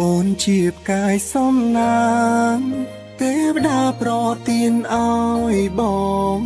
អូនជាផ្កាយសំណាងទេវតាប្រទានឲ្យប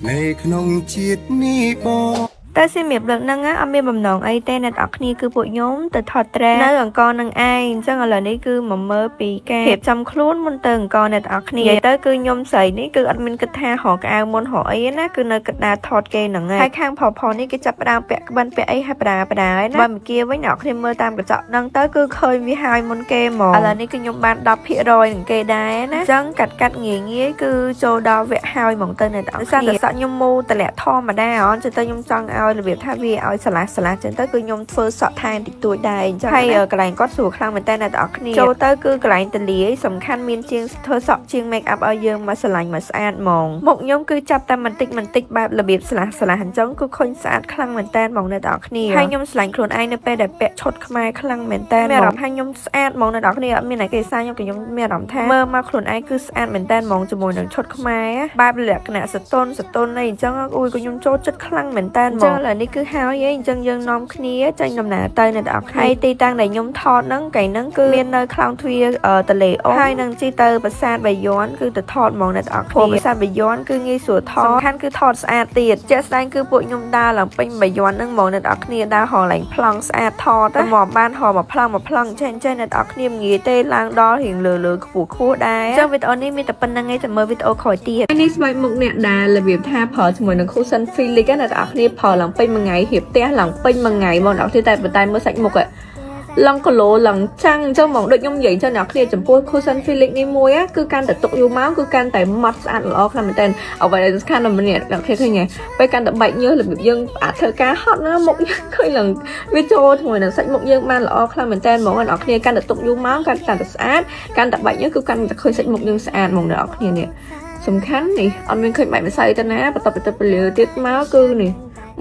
ងនៅក្នុងជាតិនេះបងតែសម្រាប់លើកហ្នឹងអត់មានបំណងអីទេអ្នកនរគ្នាគឺពួកខ្ញុំទៅថតត្រែនៅអង្គរនឹងឯងអញ្ចឹងឥឡូវនេះគឺមកមើលពីការរៀបចំខ្លួនមុនទៅអង្គរអ្នកនរគ្នានិយាយទៅគឺខ្ញុំស្រីនេះគឺអត់មានគិតថារកកៅមុនរកអីណាគឺនៅកណ្ដាលថតគេហ្នឹងហើយខាងផនេះគេចាប់ផ្ដើមពាក់ក្បិនពាក់អីហើយបដាហើយណាបើមកគៀវិញអ្នកនរគ្នាមើលតាមកញ្ចក់ហ្នឹងទៅគឺឃើញវាហើយមុនគេហ្មងឥឡូវនេះគឺខ្ញុំបាន 10% នឹងគេដែរណាអញ្ចឹងកាត់ងាយគឺចូលដល់វគ្គហើយហ្មងទៅអ្នកនរគ្នាសារតែសក់ខ្ញុំមូតម្លាក់ធម្មតាអញ្ចឹងទៅខ្ញុំចង់ឲ្យរបៀបថាវាឲ្យឆ្លាស់ចឹងទៅគឺខ្ញុំធ្វើសក់ថែមតិចតួចដែរអញ្ចឹងហើយកន្លែងគាត់ស្រួលខ្លាំងមែនតើអ្នកនរគ្នាចូលទៅគឺកន្លែងតលាយសំខាន់មានជាងធ្វើសក់ជាង make up ឲ្យយើងមកស្រឡាញ់មកស្អាតហ្មងមុខខ្ញុំគឺចាប់តែបន្តិចបែបរបៀបឆ្លាស់អញ្ចឹងគឺឃើញស្អាតខ្លាំងមែនតើហ្មងអ្នកនរគ្នាហើយខ្ញុំស្រឡាញ់ខ្លួនឯងនៅពេលដែលពាក់ឈុតខ្មែរខ្លាំងមែនតើមានអារម្មណ៍ថាខ្ញុំស្អាតហ្មងអ្នកនរគ្នាអត់មានអីគេសារខ្ញុំមានអារម្មណ៍ថាមើលមកខ្លួនឯងគឺស្អាតមែនតើហ្មងជាមួយនឹងឈុតខ្មែរបែបលក្ខណៈសតុនអីអញ្ចឹងអ៊ុយក៏ខ្ញុំចូលចិត្តខ្លាំងមែនតើហ្មងអញ្ចឹងឥឡូវនេះគឺហើយអញ្ចឹងយើងនាំគ្នាចេញដំណើរទៅអ្នកនរគ្នាហើយទីតាំងដែលខ្ញុំថតហ្នឹងកន្លែងហ្នឹងគឺមាននៅខ្លោងទ្វារទលេអូហើយនឹងជិះទៅប្រាសាទបាយ័នគឺទៅថតហ្មងអ្នកនរគ្នាប្រាសាទបាយ័នគឺងាយស្រួលថតសំខាន់គឺថតស្អាតទៀតជាក់ស្ដែងគឺពួកខ្ញុំដើរឡើងពេញបាយ័នហ្នឹងហ្មងអ្នកនរគ្នាដើរហោឡើងប្លង់ស្អាតថតទៅមកបានហោមកប្លង់ចេះអ្នកនរគ្នាងាយទេឡើងដល់រៀងលើខ្ពស់ដែរអញ្ចឹងវីដេអូនេះមានតែប៉ុណ្្នឹងឯងតែមើលវីដេអូក្រោយទៀតនេះស្បែកមុខអ្នកដែលរបៀបថាប្រើជាមួយនឹង Cushion Felix ណាអ្នកនរគ្នាប្រើឡើងពេញមួយថ្ងៃរៀបផ្ទះឡើងពេញមួយថ្ងៃបងអ្នកគ្នាតែមើលសាច់មុខឡើងគីឡូឡើងចាំងអញ្ចឹងហ្មងដូចខ្ញុំនិយាយចឹងអ្នកគ្នាចំពោះ Cushion Felix នេះមួយគឺកាន់តែទុកយូរមកគឺកាន់តែម៉ត់ស្អាតល្អខ្លាំងមែនតើអ្វីដែលសំខាន់ដល់អ្នកគ្នាឃើញទេពេលកាន់តែបែកញើសរបៀបយើងអាចធ្វើការហត់ណាមុខឃើញឡើងវាចូលជាមួយនឹងសាច់មុខយើងបានល្អខ្លាំងមែនតើហ្មងអ្នកគ្នាកាន់តែទុកយូរមកកាន់តែស្អាតកាន់តែបែកញើសគឺកាន់តែឃើញសាច់មុខយើងស្អាតហ្មងអ្នកគ្នានេះសំខាន់នេះអត់មានឃើញបែកម្សៅទៅណាបន្ទាប់ទៅលើទៀតមកគឺនេះ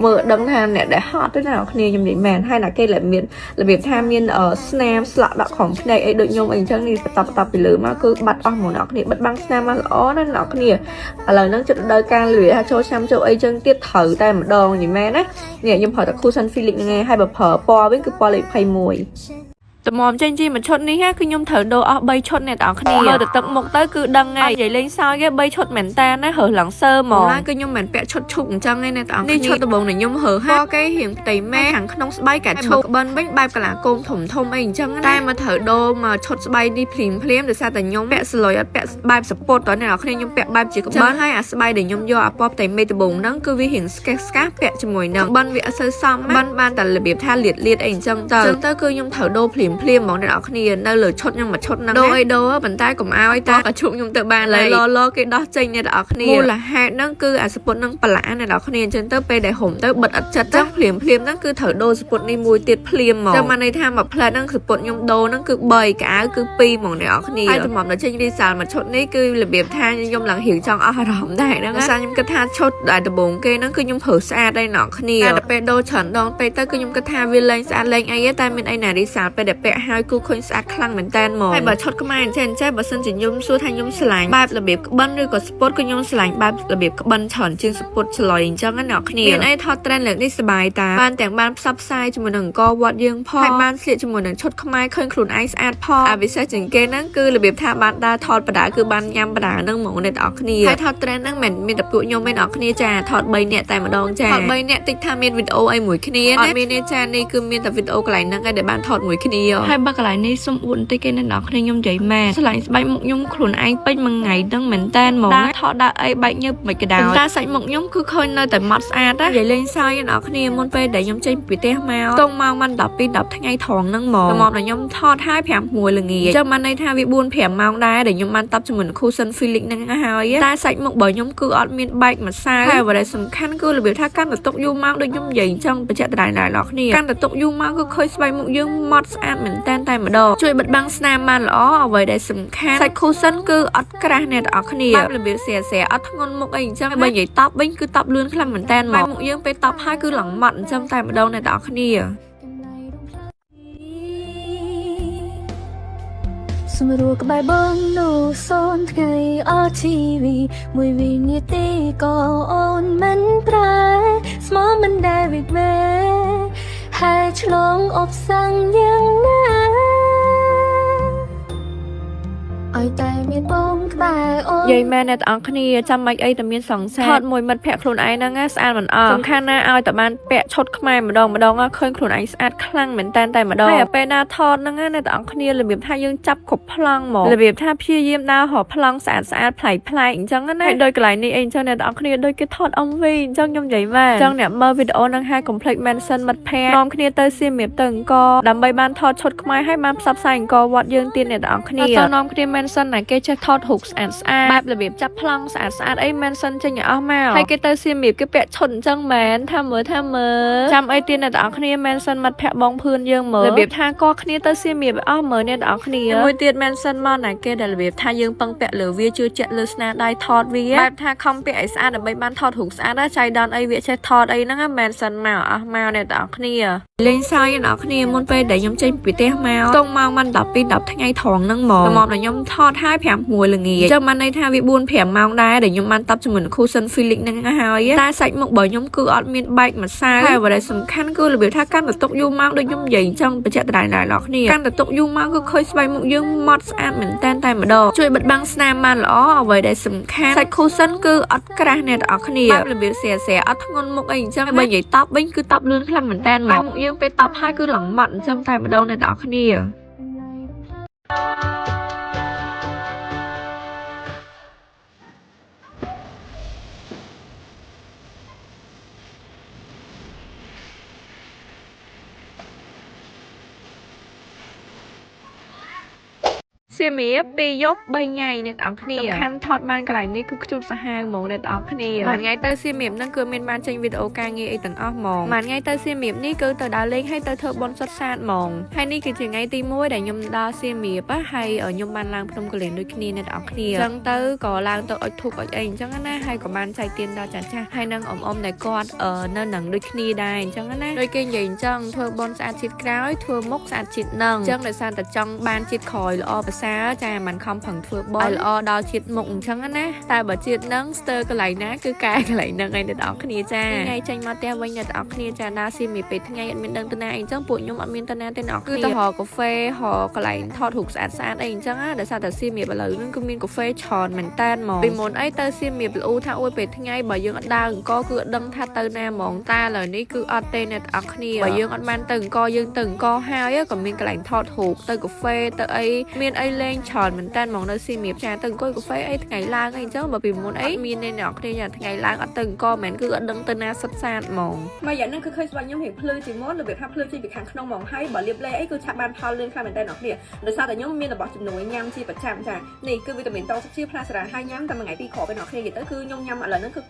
មើលដឹងថាអ្នកដែលហត់ទៅណាគ្នាខ្ញុំនិយាយមែនហើយណាគេlạiមានរបៀបថាមានស្នាមស្លាក់ដាក់ក្រុមភ្នែកអីដូចខ្ញុំអីអញ្ចឹងនេះបន្តពីលើមកគឺបាត់អស់ហ្មងអ្នកគ្នាបិទបាំងស្នាមមកល្អណាស់អ្នកគ្នាឥឡូវហ្នឹងចិត្តដល់ការលឿនថាចូលឆ្នាំចូលអីចឹងទៀតត្រូវតែម្ដងនិយាយមែនណានេះខ្ញុំប្រើតែ Cushion Felix ហ្នឹងឯងហើយបើប្រើពណ៌វិញគឺពណ៌លេខ21តម្រាំចេញជីមួយឈុតនេះគឺខ្ញុំត្រូវដូរអស់3ឈុតអ្នកនរគ្នាមើលទៅទឹកមុខទៅគឺដឹងហើយនិយាយលេងសើចគេ3ឈុតមែនតាណារើសឡើងសើហ្មងហើយគឺខ្ញុំមិនពាក់ឈុតឈប់អញ្ចឹងឯអ្នកនរគ្នានេះឈុតដំបងខ្ញុំរើហាពណ៌គេរៀងផ្ទៃម៉ែខាងក្នុងស្បែកកាត់ឈប់ក្បិនវិញបែបកលាគោមធំអីអញ្ចឹងតែមកត្រូវដូរមកឈុតស្បែកនេះភ្លាមដោយសារតែខ្ញុំពាក់ស្លុយអត់ពាក់បែបសពតតអ្នកនរគ្នាខ្ញុំពាក់បែបជាក្បិនហើយអាស្បែកដែលខ្ញុំយកអាពណ៌ផ្ទៃមេដំបងហ្នឹងគឺវារៀងស្កេសពាក់ជាមួយនឹងក្បិនវាអត់សូវសមបានតែរបៀបថាលាតអីអញ្ចឹងទៅគឺខ្ញុំត្រូវដូរភ្លាមហ្មងអ្នកនរគ្នានៅលើឈុតខ្ញុំមួយឈុតហ្នឹងដូរអីដូរប៉ុន្តែកុំឲ្យតែកជុកខ្ញុំទៅបានឡើយឡគេដោះចេញអ្នកនរគ្នាមូលហេតុហ្នឹងគឺអាសពុតហ្នឹងប្រឡាអ្នកនរគ្នាអញ្ចឹងទៅពេលដែលហុំទៅបិទអត់ចិត្តចឹងភ្លាមហ្នឹងគឺត្រូវដូរសពុតនេះមួយទៀតភ្លាមហ្មងចាំមកន័យថាមួយផ្លែហ្នឹងសពុតខ្ញុំដូរហ្នឹងគឺ3កៅគឺ2ហ្មងអ្នកនរគ្នាហើយតម្រាំដល់ចេញរីសាលមួយឈុតនេះគឺរបៀបថាខ្ញុំឡើងរៀងចង់អស់អារម្មណ៍ដែរហ្នឹងសារខ្ញុំគិតថាឈុតដែលដំបូងគេហ្នឹងគឺខ្ញុំប្រើស្អាតដែរអ្នកនរគ្នាតែពេលដូរច្រើនដងពេកទៅគឺខ្ញុំគិតថាវាលែងស្អាតលែងអីតែមានអីណារីសាលពេលដែលពាក់ហើយគឺឃើញស្អាតខ្លាំងមែនតើមកហើយបើឈុតខ្មែរអញ្ចឹងបើសិនជាខ្ញុំសួរថាខ្ញុំឆ្លាញ់បែបរបៀបក្បិនឬក៏ស្ពុតគឺខ្ញុំឆ្លាញ់បែបរបៀបក្បិនច្រើនជាងស្ពុតឆ្លុយអញ្ចឹងណាអ្នកគ្នាមានអីថត trend លើកនេះសប្បាយតាបានទាំងបានផ្សព្វផ្សាយជាមួយនឹងអង្គវត្តយើងផងហើយបានស្លៀកជាមួយនឹងឈុតខ្មែរឃើញខ្លួនឯងស្អាតផងអាពិសេសជាងគេហ្នឹងគឺរបៀបថាបានដើរថតបដាគឺបានញ៉ាំបដាហ្នឹងហ្មងអ្នកនរគ្នាហើយថត trend ហ្នឹងមិនមានតែពួកខ្ញុំទេអ្នកនរគ្នាចាថត3នាក់តែម្ដងចាថត3នាក់តិចថាមានវីដេអូអីមួយគ្នាអត់មានទេចានេះគឺមានតែវីដេអូកន្លែងហ្នឹងឯងដែលបានថតមួយគ្នាហើយបើកន្លែងនេះសុំអួតបន្តិចគេអ្នកនរគ្នាខ្ញុំនិយាយមែនឆ្លាញ់ស្បែកមុខខ្ញុំខ្លួនឯងពេញមួយថ្ងៃហ្នឹងមែនតើហ្មងថតដាក់អីបែកញើសមិនក៏ដោយតែសាច់មុខខ្ញុំគឺឃើញនៅតែម៉ត់ស្អាតណានិយាយលេងសើចអ្នកនរគ្នាមុនពេលដែលខ្ញុំចេញពីផ្ទះមកតងមកមិន10ថ្ងៃថងហ្នឹងហ្មងមកដល់ខ្ញុំថតហើយ5:00ល្ងាចចាំបានន័យថាវា4-5ម៉ោងដែរដែលខ្ញុំបានតបជាមួយនឹង Cushion Felix ហ្នឹងហើយតែសាច់មុខរបស់ខ្ញុំគឺអត់មានបែកម្សៅហើយអ្វីដែលសំខាន់គឺរបៀបថាកាន់តែទុកយូរម៉ោងដូចខ្ញុំនិយាយអញ្ចឹងបញ្ជាក់ដដែលអ្នកនរគ្នាកាន់តែទុកយូរម៉ោងគឺឃើញស្បែកមុខយើងម៉ត់ស្អាតមែនតែម្ដងជួយបិទបាំងស្នាមបានល្អអ្វីដែលសំខាន់សាច់ Cushion គឺអត់ក្រាស់អ្នកនរគ្នាបែបរបៀបស្រាអត់ធ្ងន់មុខអីអញ្ចឹងបើនិយាយតបវិញគឺតបលឿនខ្លាំងមែនតែមកមុខយើងពេលតបហើយគឺឡើងម៉ត់អញ្ចឹងតែម្ដងអ្នកនរគ្នាសម្រួលក្បែរបងនោះសូនថ្ងៃអត់ជីវីមួយវិនាទីក៏អូនមិនប្រែស្មោះមិនដែលវិវេហើយឆ្លងអបសាំងយ៉ាងណា យាយមែនអ្នកទាំងអស់គ្នាចាំមិនអីតែមានសង្សារថតមួយមិត្តភក្តិខ្លួនឯងហ្នឹងស្អាតមិនអស់សំខាន់ណាឲ្យតែបានពាក់ឈុតខ្មែរម្ដងឃើញខ្លួនឯងស្អាតខ្លាំងមែនតែម្ដងហើយពេលណាថតហ្នឹងអ្នកទាំងអស់គ្នារបៀបថាយើងចាប់គ្រប់ប្លង់ហ្មងរបៀបថាព្យាយាមដើររកប្លង់ស្អាតប្លែកអញ្ចឹងណាហើយដោយកន្លែងនេះអីអញ្ចឹងអ្នកទាំងអស់គ្នាដូចគេថត MV អញ្ចឹងខ្ញុំនិយាយមែនអញ្ចឹងអ្នកមើលវីដេអូហ្នឹងហើយ complete mention មិត្តភក្តិនាំគ្នាទៅសៀមរាបទៅអង្គរដើម្បីបានថតឈុតខ្មែរហើយបានផ្សព្វផ្សាយអង្គរវត្តយើងទៀតអ្នកទាំងអស់គ្នាទៅនាំគ្នា mention ណាគេចេះថតរូបស្អាតបែបរបៀបចាប់ប្លង់ស្អាតអី mention ចេញឲ្យអស់មកហើយគេទៅសៀមរាបគេពាក់ឈុតអញ្ចឹងមែនថាមើលចាំអីទៀតអ្នកទាំងអស់គ្នា mention មិត្តភក្តិបងភឿនយើងមើលរបៀបថាកគ្នាទៅសៀមរាបអស់មើលអ្នកទាំងអស់គ្នាមួយទៀត mention មកណាគេដែលរបៀបថាយើងពឹងពាក់លើវាជឿជាក់លើស្នាដៃថតវាបែបថាខំពាក់ឲ្យស្អាតដើម្បីបានថតរូបស្អាតណាចៃដន្យអីវាចេះថតអីហ្នឹង mention មកអស់មកអ្នកទាំងអស់គ្នាលេងសើចអ្នកទាំងអស់គ្នាមុនពេលដែលខ្ញុំចេញពីផ្ទះមកតង់ម៉ោងមិន10ថ្ងៃថងហ្នឹងហ្មងតែមកដល់ខ្ញុំថតហើយ5 1ល្ងាចអញ្ចឹងបានន័យថាវា4 5ម៉ោងដែរដែលខ្ញុំបានតបជាមួយនឹង Cushion Felix ហ្នឹងហើយតែសាច់មុខរបស់ខ្ញុំគឺអត់មានបែកម្សៅហើយអ្វីដែលសំខាន់គឺរបៀបថាកាន់តែទុកយូរម៉ោងដូចខ្ញុំនិយាយអញ្ចឹងបញ្ជាក់ដដែលដល់គ្នាកាន់តែទុកយូរម៉ោងគឺឃើញស្បែកមុខយើងម៉ត់ស្អាតមែនតែម្ដងជួយបិទបាំងស្នាមបានល្អអ្វីដែលសំខាន់សាច់ Cushion គឺអត់ក្រាស់អ្នកទាំងអស់គ្នាបែបរបៀបស្រាអត់ធ្ងន់មុខអីអញ្ចឹងបើនិយាយតបវិញគឺតបលឿនខ្លាំងមែនតែមុខយើងពេលតបហើយគឺឡើងម៉ត់អញ្ចឹងតែម្ដងអ្នកទាំងអស់គ្នាសៀមរាប2យប់3ថ្ងៃអ្នកទាំងអស់គ្នាសំខាន់ថតបានកន្លែងនេះគឺខ្ជូតសាហាវហ្មងអ្នកទាំងអស់គ្នាមួយថ្ងៃទៅសៀមរាបហ្នឹងគឺមានបានចេញវីដេអូការងារអីទាំងអស់ហ្មងមួយថ្ងៃទៅសៀមរាបនេះគឺទៅដើរលេងហើយទៅធ្វើបុណ្យសុទ្ធសាធហ្មងហើយនេះគឺជាថ្ងៃទី1ដែលខ្ញុំដល់សៀមរាបហើយខ្ញុំបានឡើងភ្នំកលែនដូចគ្នាអ្នកទាំងអស់គ្នាអញ្ចឹងទៅក៏ឡើងទៅអុជធូបអុជអីអញ្ចឹងណាហើយក៏បានចែកទានដល់ចាស់ហើយនឹងអ៊ំដែលគាត់នៅនឹងដូចគ្នាដែរអញ្ចឹងណាដូចគេនិយាយអញ្ចឹងធ្វើបុណ្យស្អាតជាតិក្រោយធ្វើមុខស្អាតជាតិនឹងអញ្ចឹងដោយសារតែចង់បានជាតិក្រោយល្អប្រសើរចាមិនខំប្រឹងធ្វើបន់ល្អដល់ជាតិមុខអញ្ចឹងណាតែបើជាតិនឹងស្ទើរកន្លែងណាគឺកែកន្លែងហ្នឹងឯងអ្នកនរគ្នាចាថ្ងៃចេញមកផ្ទះវិញអ្នកនរគ្នាចាដើរស៊ីមីពេលថ្ងៃអត់មានដឹងទៅណាអីអញ្ចឹងពួកខ្ញុំអត់មានទៅណាទេអ្នកនរគ្នាគឺទៅរកកាហ្វេរកកន្លែងថតរូបស្អាតអីអញ្ចឹងណាដោយសារតែស៊ីមីឥឡូវហ្នឹងគឺមានកាហ្វេច្រើនមែនតែនហ្មងពីមុនអីទៅស៊ីមីប្លូថាអួយពេលថ្ងៃបើយើងអត់ដើរអង្គគឺអត់ដឹងថាទៅណាហ្មងតែឥឡូវនេះគឺអត់ទេអ្នកនរគ្នាបើយើងអត់បានទៅអង្គយើងទៅអង្គហើយក៏មានកន្លែងថតរូបទៅកាហ្វេទៅអីមានអីលេងច្រើនមែនតែនហ្មងនៅស៊ីមីចាទៅអង្គុយកាហ្វេអីថ្ងៃឡើងអីអញ្ចឹងបើពីមុនអីមានអ្នកនរគ្នាថ្ងៃឡើងអត់ទៅអង្គមែនគឺអត់ដឹងទៅណាសិតសាតហ្មងមកយ៉ាងហ្នឹងគឺឃើញស្បែកខ្ញុំរៀងភ្លឺជាងមុនរបៀបថាភ្លឺចេញពីខាងក្នុងហ្មងហើយបើលាបលេអីគឺឆាប់បានផលលឿនខ្លាំងមែនតែនរគ្នាដោយសារតែខ្ញុំមានរបស់ជំនួយញ៉ាំជាប្រចាំចានេះគឺវីតាមីនតសុខជាផ្លាសារ៉ាហើយញ៉ាំតែមួយថ្ងៃ2គ្រាប់ឯនរគ្នានិយាយទៅគឺខ្ញុំញ៉ាំឥឡូវហ្នឹងគឺរ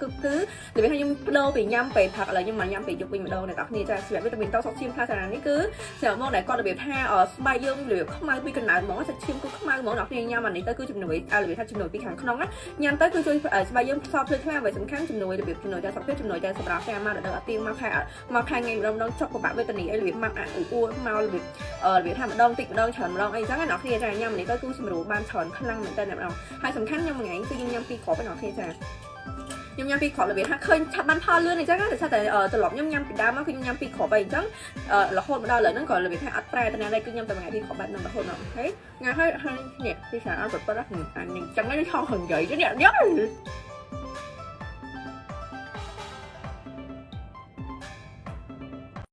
បៀបថាខ្ញុំបដូរពីញ៉ាំពេលផឹកឥឡូវខ្ញុំមកញ៉ាំពេលយប់វិញម្ដងអ្នកនរគ្នាចាសម្រាប់វីតាមីនតសុខជាផ្លាសារ៉ានេះគឺសម្រាប់មកដែលគាត់របៀបថាស្បែកយើងរបៀបខ្មៅពីកណ្ដៅហ្មងសាច់ឈាមគឺខ្មៅហ្មងអ្នកនរគ្នាញ៉ាំអានេះទៅគឺជំនួយរបៀបថាជំនួយពីខាងក្នុងញ៉ាំទៅគឺជួយស្បែកយើងផ្សព្វភ្លឺខ្លាំងហើយសំខាន់ជំនួយរបៀបជំនួយតែសុខភាពជំនួយតែសម្រាប់ការមកដល់អត់ទៀងមកខែថ្ងៃម្ដងចុកប្របាក់វេទនីអីរបៀបមកអ៊ូមករបៀបថាម្ដងតិចម្ដងច្រើនម្ដងអីចឹងណាអ្នកគ្នាចាញ៉ាំនេះទៅគឺសម្រួលបានច្រើនខ្លាំងមែនតើម្ដងហើយសំខាន់ខ្ញុំមួយថ្ងៃគឺខ្ញុំញ៉ាំ2គ្រាប់ឯអ្នកគ្នាចាខ្ញុំញ៉ាំ2គ្រាប់របៀបថាឃើញឆាប់បានផលលឿនអញ្ចឹងតែថាតែត្រឡប់ខ្ញុំញ៉ាំពីដើមមកគឺខ្ញុំញ៉ាំ2គ្រាប់អីអញ្ចឹងរហូតមកដល់ឥឡូវហ្នឹងក៏របៀបថាអត់ប្រែទៅណាដែរគឺញ៉ាំតែមួយថ្ងៃ2គ្រាប់បែបហ្នឹងរហូតមកអូខេថ្ងៃហើយនេះពីសារអត់ប្រពន្ធហ្នឹងអញ្ចឹងខ្ញុំឆោមហឹងនិយាយទេអ្នក